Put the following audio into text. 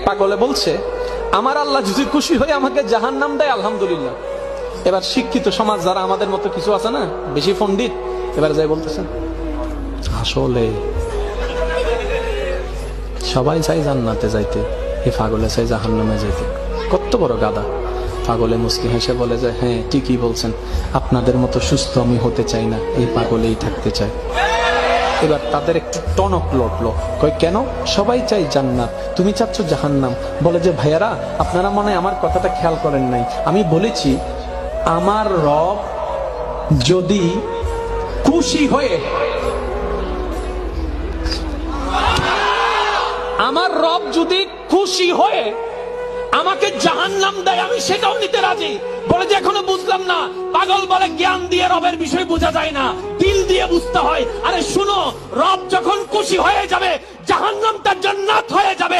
পাগলে বলছে, আমার আল্লাহ যদি খুশি হয়ে আমাকে জাহান্নাম দেয় আলহামদুলিল্লাহ। এবার শিক্ষিত সমাজ যারা আমাদের মতো কিছু আছে না, বেশি পণ্ডিত, এবার যাই বলতেছেন আসলে সবাই চাই জান্নাতে যাইতে, এ পাগলে চাই জাহান্নামে যাইতে। কত বড় গাদা। পাগলে মুস্কি হেসে বলে যে, হ্যাঁ ঠিকই বলছেন, আপনাদের মতো সুস্থ আমি হতে চাই না, এই পাগলেই থাকতে চাই। এবার তাদের একটু টনক লটলো, কই কেন? সবাই চাই জান্নাত, তুমি চাচ্ছ জাহান্নাম। বলে যে, ভাইয়ারা আপনারা মনে হয় আমার কথাটা খেয়াল করেন নাই, আমি বলেছি আমার রব যদি খুশি হয়ে, আমার রব যদি খুশি হয়ে আমাকে জাহান্নাম দেয় আমি সেটাও নিতে রাজি। বলে যে এখনো বুঝলাম না। পাগল বলে জ্ঞান দিয়ে রবের বিষয় বোঝা যায় না, দিল দিয়ে বুঝতে হয়। আরে শুনো, রব যখন খুশি হয়ে যাবে জাহান্নামটা জান্নাত হয়ে যাবে।